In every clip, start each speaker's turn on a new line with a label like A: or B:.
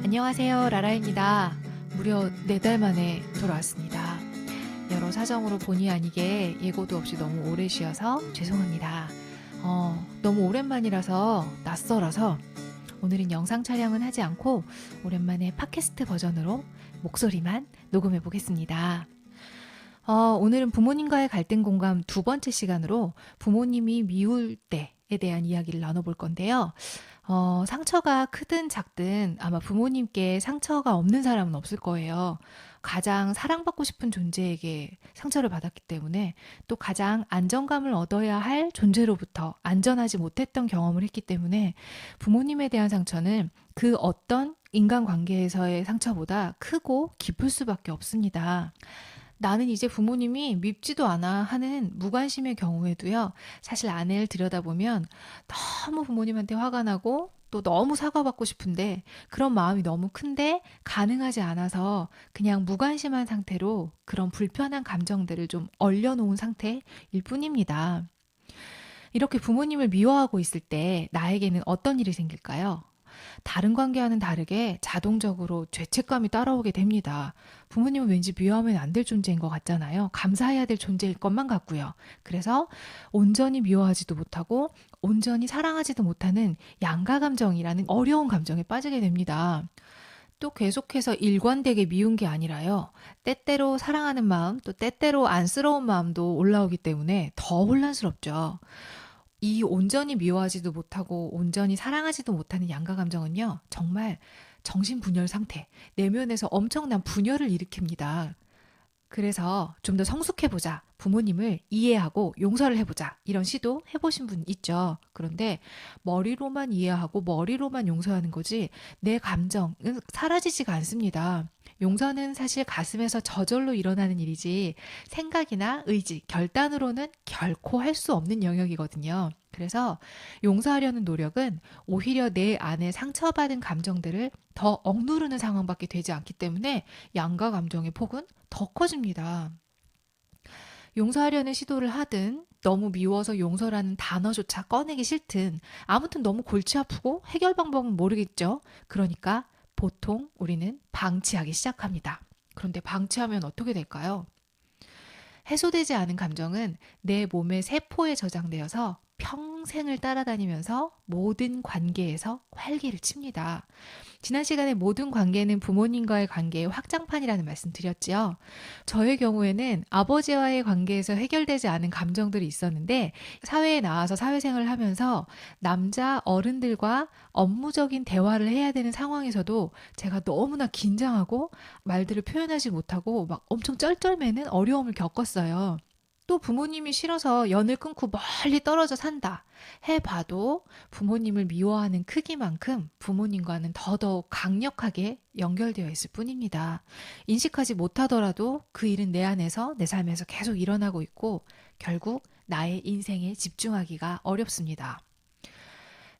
A: 안녕하세요, 라라입니다. 무려 4달 만에 돌아왔습니다. 여러 사정으로 본의 아니게 예고도 없이 너무 오래 쉬어서 죄송합니다. 너무 오랜만이라서 낯설어서 오늘은 영상 촬영은 하지 않고 오랜만에 팟캐스트 버전으로 목소리만 녹음해 보겠습니다. 오늘은 부모님과의 갈등 공감 2번째 시간으로 부모님이 미울 때에 대한 이야기를 나눠볼 건데요. 상처가 크든 작든 아마 부모님께 상처가 없는 사람은 없을 거예요. 가장 사랑받고 싶은 존재에게 상처를 받았기 때문에 또 가장 안정감을 얻어야 할 존재로부터 안전하지 못했던 경험을 했기 때문에 부모님에 대한 상처는 그 어떤 인간관계에서의 상처보다 크고 깊을 수밖에 없습니다. 나는 이제 부모님이 밉지도 않아 하는 무관심의 경우에도요, 사실 아내를 들여다보면 너무 부모님한테 화가 나고 또 너무 사과받고 싶은데 그런 마음이 너무 큰데 가능하지 않아서 그냥 무관심한 상태로 그런 불편한 감정들을 좀 얼려놓은 상태일 뿐입니다. 이렇게 부모님을 미워하고 있을 때 나에게는 어떤 일이 생길까요? 다른 관계와는 다르게 자동적으로 죄책감이 따라오게 됩니다. 부모님은 왠지 미워하면 안 될 존재인 것 같잖아요. 감사해야 될 존재일 것만 같고요. 그래서 온전히 미워하지도 못하고 온전히 사랑하지도 못하는 양가 감정이라는 어려운 감정에 빠지게 됩니다. 또 계속해서 일관되게 미운 게 아니라요. 때때로 사랑하는 마음, 또 때때로 안쓰러운 마음도 올라오기 때문에 더 혼란스럽죠. 이 온전히 미워하지도 못하고 온전히 사랑하지도 못하는 양가 감정은요, 정말 정신분열 상태, 내면에서 엄청난 분열을 일으킵니다. 그래서 좀 더 성숙해보자, 부모님을 이해하고 용서를 해보자, 이런 시도 해보신 분 있죠. 그런데 머리로만 이해하고 머리로만 용서하는 거지 내 감정은 사라지지가 않습니다. 용서는 사실 가슴에서 저절로 일어나는 일이지 생각이나 의지, 결단으로는 결코 할 수 없는 영역이거든요. 그래서 용서하려는 노력은 오히려 내 안에 상처받은 감정들을 더 억누르는 상황밖에 되지 않기 때문에 양가 감정의 폭은 더 커집니다. 용서하려는 시도를 하든 너무 미워서 용서라는 단어조차 꺼내기 싫든 아무튼 너무 골치 아프고 해결 방법은 모르겠죠. 그러니까 보통 우리는 방치하기 시작합니다. 그런데 방치하면 어떻게 될까요? 해소되지 않은 감정은 내 몸의 세포에 저장되어서 평생을 따라다니면서 모든 관계에서 활기를 칩니다. 지난 시간에 모든 관계는 부모님과의 관계의 확장판이라는 말씀 드렸지요. 저의 경우에는 아버지와의 관계에서 해결되지 않은 감정들이 있었는데 사회에 나와서 사회생활을 하면서 남자 어른들과 업무적인 대화를 해야 되는 상황에서도 제가 너무나 긴장하고 말들을 표현하지 못하고 막 엄청 쩔쩔매는 어려움을 겪었어요. 또 부모님이 싫어서 연을 끊고 멀리 떨어져 산다 해봐도 부모님을 미워하는 크기만큼 부모님과는 더더욱 강력하게 연결되어 있을 뿐입니다. 인식하지 못하더라도 그 일은 내 안에서 내 삶에서 계속 일어나고 있고 결국 나의 인생에 집중하기가 어렵습니다.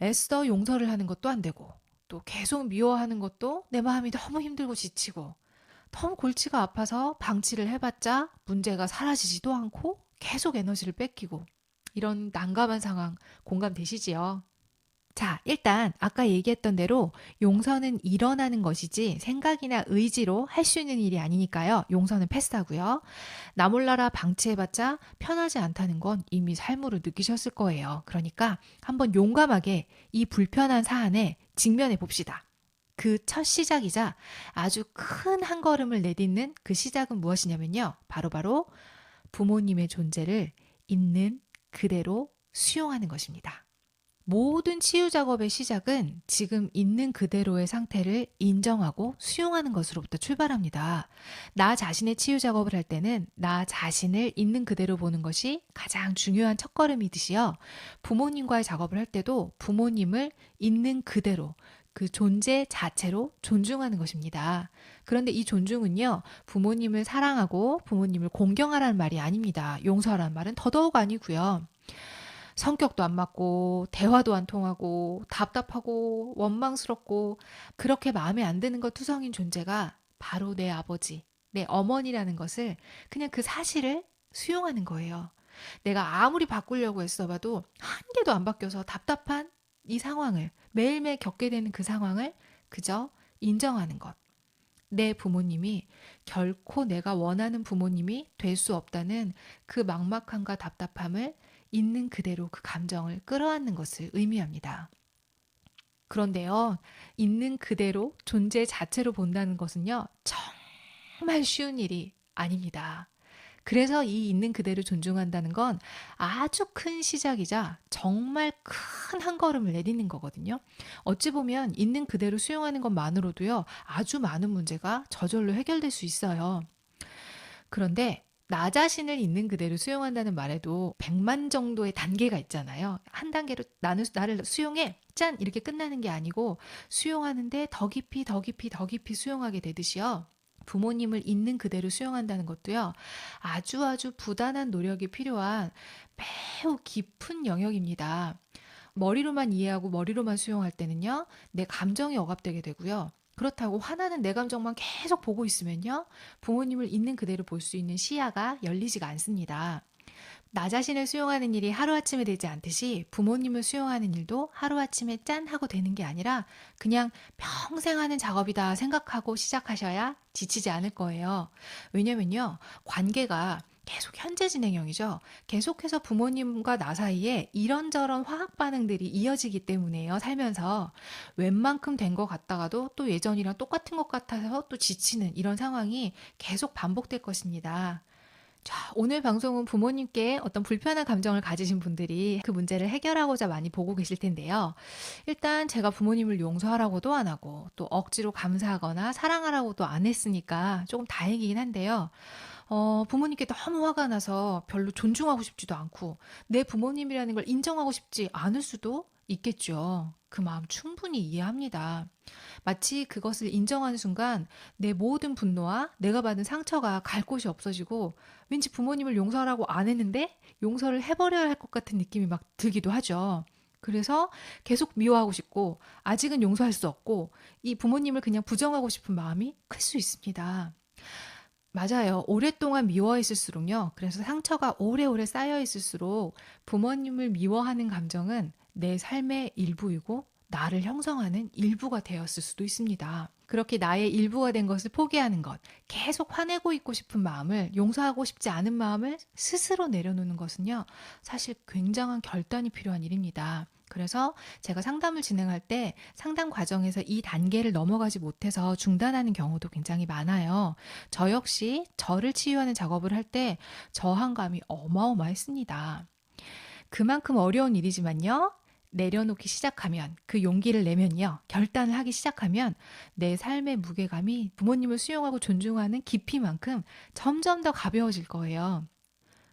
A: 애써 용서를 하는 것도 안 되고 또 계속 미워하는 것도 내 마음이 너무 힘들고 지치고 너무 골치가 아파서 방치를 해봤자 문제가 사라지지도 않고 계속 에너지를 뺏기고 이런 난감한 상황 공감되시지요? 자, 일단 아까 얘기했던 대로 용서는 일어나는 것이지 생각이나 의지로 할 수 있는 일이 아니니까요. 용서는 패스하고요. 나 몰라라 방치해봤자 편하지 않다는 건 이미 삶으로 느끼셨을 거예요. 그러니까 한번 용감하게 이 불편한 사안에 직면해 봅시다. 그 첫 시작이자 아주 큰 한 걸음을 내딛는 그 시작은 무엇이냐면요. 바로바로 부모님의 존재를 있는 그대로 수용하는 것입니다. 모든 치유 작업의 시작은 지금 있는 그대로의 상태를 인정하고 수용하는 것으로부터 출발합니다. 나 자신의 치유 작업을 할 때는 나 자신을 있는 그대로 보는 것이 가장 중요한 첫걸음이듯이요. 부모님과의 작업을 할 때도 부모님을 있는 그대로 그 존재 자체로 존중하는 것입니다. 그런데 이 존중은요, 부모님을 사랑하고 부모님을 공경하라는 말이 아닙니다. 용서하라는 말은 더더욱 아니고요. 성격도 안 맞고 대화도 안 통하고 답답하고 원망스럽고 그렇게 마음에 안 드는 것 투성인 존재가 바로 내 아버지, 내 어머니라는 것을 그냥 그 사실을 수용하는 거예요. 내가 아무리 바꾸려고 애써봐도 한 개도 안 바뀌어서 답답한 이 상황을 매일매일 겪게 되는 그 상황을 그저 인정하는 것. 내 부모님이 결코 내가 원하는 부모님이 될 수 없다는 그 막막함과 답답함을 있는 그대로 그 감정을 끌어안는 것을 의미합니다. 그런데요, 있는 그대로 존재 자체로 본다는 것은요, 정말 쉬운 일이 아닙니다. 그래서 이 있는 그대로 존중한다는 건 아주 큰 시작이자 정말 큰 한 걸음을 내딛는 거거든요. 어찌 보면 있는 그대로 수용하는 것만으로도요, 아주 많은 문제가 저절로 해결될 수 있어요. 그런데 나 자신을 있는 그대로 수용한다는 말에도 100만 정도의 단계가 있잖아요. 한 단계로 나를 수용해. 짠! 이렇게 끝나는 게 아니고 수용하는데 더 깊이 더 깊이 더 깊이 수용하게 되듯이요. 부모님을 있는 그대로 수용한다는 것도요. 아주 아주 부단한 노력이 필요한 매우 깊은 영역입니다. 머리로만 이해하고 머리로만 수용할 때는요. 내 감정이 억압되게 되고요. 그렇다고 화나는 내 감정만 계속 보고 있으면요. 부모님을 있는 그대로 볼 수 있는 시야가 열리지가 않습니다. 나 자신을 수용하는 일이 하루아침에 되지 않듯이 부모님을 수용하는 일도 하루아침에 짠 하고 되는 게 아니라 그냥 평생 하는 작업이다 생각하고 시작하셔야 지치지 않을 거예요. 왜냐면요. 관계가 계속 현재 진행형이죠. 계속해서 부모님과 나 사이에 이런저런 화학 반응들이 이어지기 때문에요. 살면서 웬만큼 된 것 같다가도 또 예전이랑 똑같은 것 같아서 또 지치는 이런 상황이 계속 반복될 것입니다. 자, 오늘 방송은 부모님께 어떤 불편한 감정을 가지신 분들이 그 문제를 해결하고자 많이 보고 계실 텐데요. 일단 제가 부모님을 용서하라고도 안 하고 또 억지로 감사하거나 사랑하라고도 안 했으니까 조금 다행이긴 한데요. 부모님께 너무 화가 나서 별로 존중하고 싶지도 않고 내 부모님이라는 걸 인정하고 싶지 않을 수도 있겠죠. 그 마음 충분히 이해합니다. 마치 그것을 인정하는 순간 내 모든 분노와 내가 받은 상처가 갈 곳이 없어지고 왠지 부모님을 용서하라고 안 했는데 용서를 해버려야 할 것 같은 느낌이 막 들기도 하죠. 그래서 계속 미워하고 싶고 아직은 용서할 수 없고 이 부모님을 그냥 부정하고 싶은 마음이 클 수 있습니다. 맞아요. 오랫동안 미워했을수록요. 그래서 상처가 오래오래 쌓여 있을수록 부모님을 미워하는 감정은 내 삶의 일부이고 나를 형성하는 일부가 되었을 수도 있습니다. 그렇게 나의 일부가 된 것을 포기하는 것, 계속 화내고 있고 싶은 마음을, 용서하고 싶지 않은 마음을 스스로 내려놓는 것은요, 사실 굉장한 결단이 필요한 일입니다. 그래서 제가 상담을 진행할 때 상담 과정에서 이 단계를 넘어가지 못해서 중단하는 경우도 굉장히 많아요. 저 역시 저를 치유하는 작업을 할 때 저항감이 어마어마했습니다. 그만큼 어려운 일이지만요. 내려놓기 시작하면, 그 용기를 내면요. 결단을 하기 시작하면 내 삶의 무게감이 부모님을 수용하고 존중하는 깊이만큼 점점 더 가벼워질 거예요.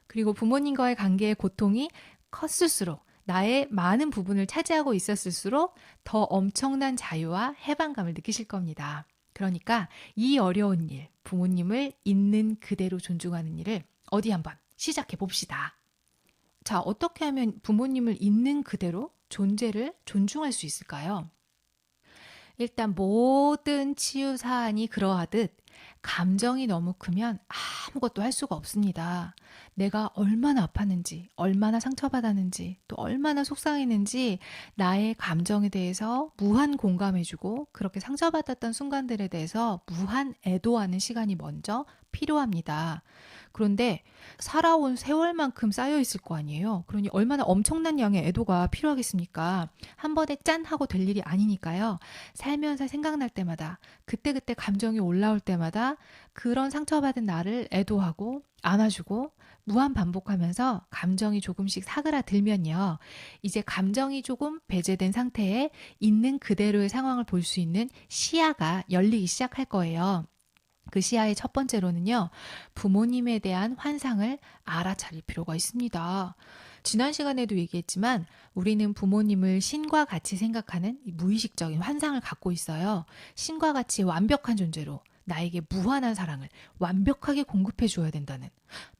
A: 그리고 부모님과의 관계의 고통이 컸을수록 나의 많은 부분을 차지하고 있었을수록 더 엄청난 자유와 해방감을 느끼실 겁니다. 그러니까 이 어려운 일, 부모님을 있는 그대로 존중하는 일을 어디 한번 시작해 봅시다. 자, 어떻게 하면 부모님을 있는 그대로 존재를 존중할 수 있을까요? 일단 모든 치유 사안이 그러하듯 감정이 너무 크면 아무것도 할 수가 없습니다. 내가 얼마나 아팠는지, 얼마나 상처받았는지, 또 얼마나 속상했는지 나의 감정에 대해서 무한 공감해주고 그렇게 상처받았던 순간들에 대해서 무한 애도하는 시간이 먼저 필요합니다. 그런데 살아온 세월만큼 쌓여 있을 거 아니에요. 그러니 얼마나 엄청난 양의 애도가 필요하겠습니까? 한 번에 짠 하고 될 일이 아니니까요. 살면서 생각날 때마다 그때그때 감정이 올라올 때마다 그런 상처받은 나를 애도하고 안아주고 무한 반복하면서 감정이 조금씩 사그라들면요. 이제 감정이 조금 배제된 상태에 있는 그대로의 상황을 볼 수 있는 시야가 열리기 시작할 거예요. 그 시야의 첫 번째로는요, 부모님에 대한 환상을 알아차릴 필요가 있습니다. 지난 시간에도 얘기했지만 우리는 부모님을 신과 같이 생각하는 무의식적인 환상을 갖고 있어요. 신과 같이 완벽한 존재로 나에게 무한한 사랑을 완벽하게 공급해 줘야 된다는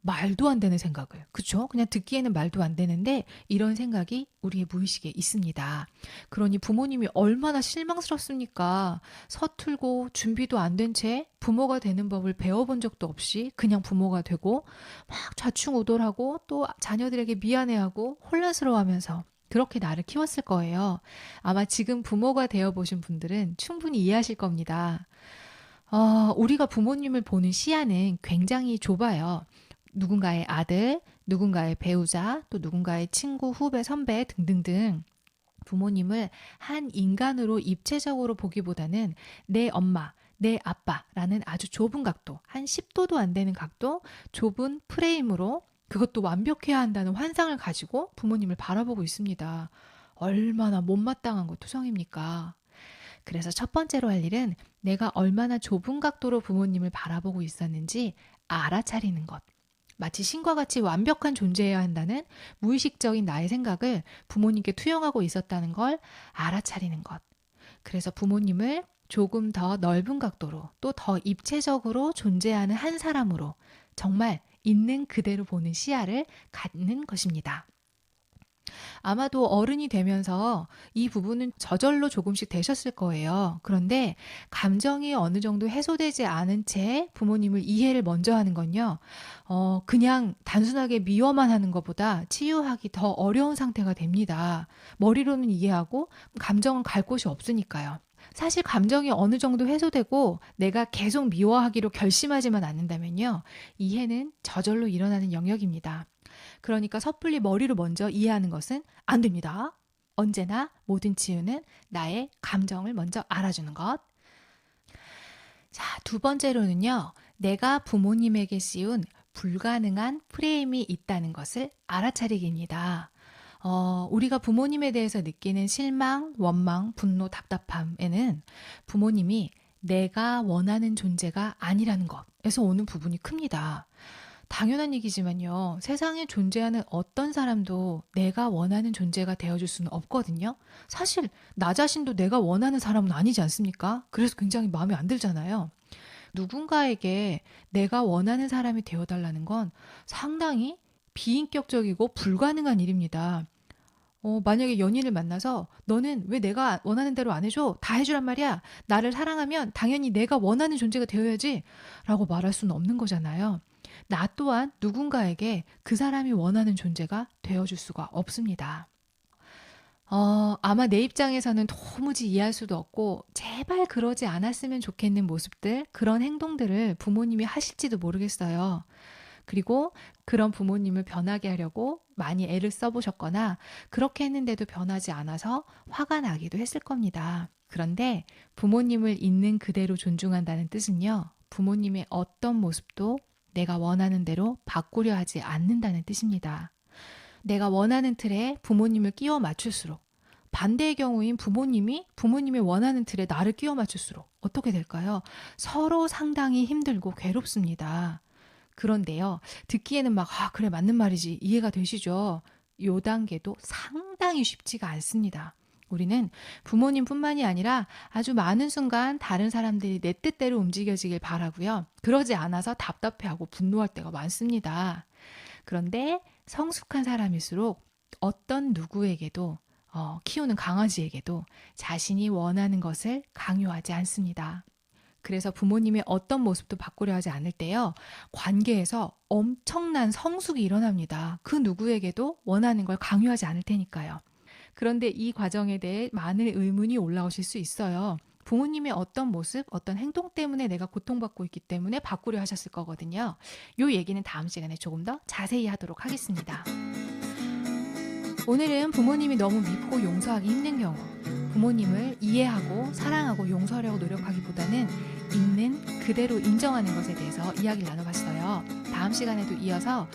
A: 말도 안 되는 생각을, 그쵸? 그냥 듣기에는 말도 안 되는데 이런 생각이 우리의 무의식에 있습니다. 그러니 부모님이 얼마나 실망스럽습니까? 서툴고 준비도 안 된 채 부모가 되는 법을 배워본 적도 없이 그냥 부모가 되고 막 좌충우돌하고 또 자녀들에게 미안해하고 혼란스러워하면서 그렇게 나를 키웠을 거예요. 아마 지금 부모가 되어 보신 분들은 충분히 이해하실 겁니다. 우리가 부모님을 보는 시야는 굉장히 좁아요. 누군가의 아들, 누군가의 배우자, 또 누군가의 친구, 후배, 선배 등등등 부모님을 한 인간으로 입체적으로 보기보다는 내 엄마, 내 아빠라는 아주 좁은 각도, 한 10도도 안 되는 각도, 좁은 프레임으로 그것도 완벽해야 한다는 환상을 가지고 부모님을 바라보고 있습니다. 얼마나 못마땅한 거 투성입니까? 그래서 첫 번째로 할 일은 내가 얼마나 좁은 각도로 부모님을 바라보고 있었는지 알아차리는 것. 마치 신과 같이 완벽한 존재여야 한다는 무의식적인 나의 생각을 부모님께 투영하고 있었다는 걸 알아차리는 것. 그래서 부모님을 조금 더 넓은 각도로 또 더 입체적으로 존재하는 한 사람으로 정말 있는 그대로 보는 시야를 갖는 것입니다. 아마도 어른이 되면서 이 부분은 저절로 조금씩 되셨을 거예요. 그런데 감정이 어느 정도 해소되지 않은 채 부모님을 이해를 먼저 하는 건요. 그냥 단순하게 미워만 하는 것보다 치유하기 더 어려운 상태가 됩니다. 머리로는 이해하고 감정은 갈 곳이 없으니까요. 사실 감정이 어느 정도 해소되고 내가 계속 미워하기로 결심하지만 않는다면요. 이해는 저절로 일어나는 영역입니다. 그러니까 섣불리 머리로 먼저 이해하는 것은 안 됩니다. 언제나 모든 치유는 나의 감정을 먼저 알아주는 것. 자, 두 번째로는요. 내가 부모님에게 씌운 불가능한 프레임이 있다는 것을 알아차리기입니다. 우리가 부모님에 대해서 느끼는 실망, 원망, 분노, 답답함에는 부모님이 내가 원하는 존재가 아니라는 것에서 오는 부분이 큽니다. 당연한 얘기지만요. 세상에 존재하는 어떤 사람도 내가 원하는 존재가 되어줄 수는 없거든요. 사실 나 자신도 내가 원하는 사람은 아니지 않습니까? 그래서 굉장히 마음에 안 들잖아요. 누군가에게 내가 원하는 사람이 되어달라는 건 상당히 비인격적이고 불가능한 일입니다. 만약에 연인을 만나서 너는 왜 내가 원하는 대로 안 해줘? 다 해주란 말이야. 나를 사랑하면 당연히 내가 원하는 존재가 되어야지 라고 말할 수는 없는 거잖아요. 나 또한 누군가에게 그 사람이 원하는 존재가 되어줄 수가 없습니다. 아마 내 입장에서는 도무지 이해할 수도 없고 제발 그러지 않았으면 좋겠는 모습들, 그런 행동들을 부모님이 하실지도 모르겠어요. 그리고 그런 부모님을 변하게 하려고 많이 애를 써보셨거나 그렇게 했는데도 변하지 않아서 화가 나기도 했을 겁니다. 그런데 부모님을 있는 그대로 존중한다는 뜻은요. 부모님의 어떤 모습도 내가 원하는 대로 바꾸려 하지 않는다는 뜻입니다. 내가 원하는 틀에 부모님을 끼워 맞출수록 반대의 경우인 부모님이 부모님의 원하는 틀에 나를 끼워 맞출수록 어떻게 될까요? 서로 상당히 힘들고 괴롭습니다. 그런데요, 듣기에는 막, 그래, 맞는 말이지. 이해가 되시죠? 요 단계도 상당히 쉽지가 않습니다. 우리는 부모님뿐만이 아니라 아주 많은 순간 다른 사람들이 내 뜻대로 움직여지길 바라고요. 그러지 않아서 답답해하고 분노할 때가 많습니다. 그런데 성숙한 사람일수록 어떤 누구에게도 키우는 강아지에게도 자신이 원하는 것을 강요하지 않습니다. 그래서 부모님의 어떤 모습도 바꾸려 하지 않을 때요. 관계에서 엄청난 성숙이 일어납니다. 그 누구에게도 원하는 걸 강요하지 않을 테니까요. 그런데 이 과정에 대해 많은 의문이 올라오실 수 있어요. 부모님의 어떤 모습, 어떤 행동 때문에 내가 고통받고 있기 때문에 바꾸려 하셨을 거거든요. 이 얘기는 다음 시간에 조금 더 자세히 하도록 하겠습니다. 오늘은 부모님이 너무 밉고 용서하기 힘든 경우, 부모님을 이해하고 사랑하고 용서하려고 노력하기보다는 있는 그대로 인정하는 것에 대해서 이야기를 나눠봤어요. 다음 시간에도 이어서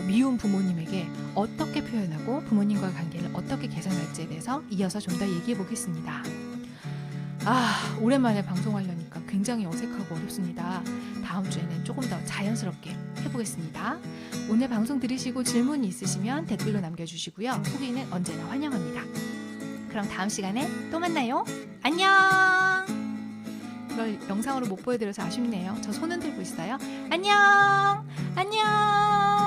A: 미운 부모님에게 어떻게 표현하고 부모님과의 관계를 어떻게 개선할지에 대해서 이어서 좀 더 얘기해 보겠습니다. 오랜만에 방송하려니까 굉장히 어색하고 어렵습니다. 다음 주에는 조금 더 자연스럽게 해보겠습니다. 오늘 방송 들으시고 질문 있으시면 댓글로 남겨주시고요. 후기는 언제나 환영합니다. 그럼 다음 시간에 또 만나요. 안녕! 이걸 영상으로 못 보여드려서 아쉽네요. 저 손 흔들고 있어요. 안녕! 안녕!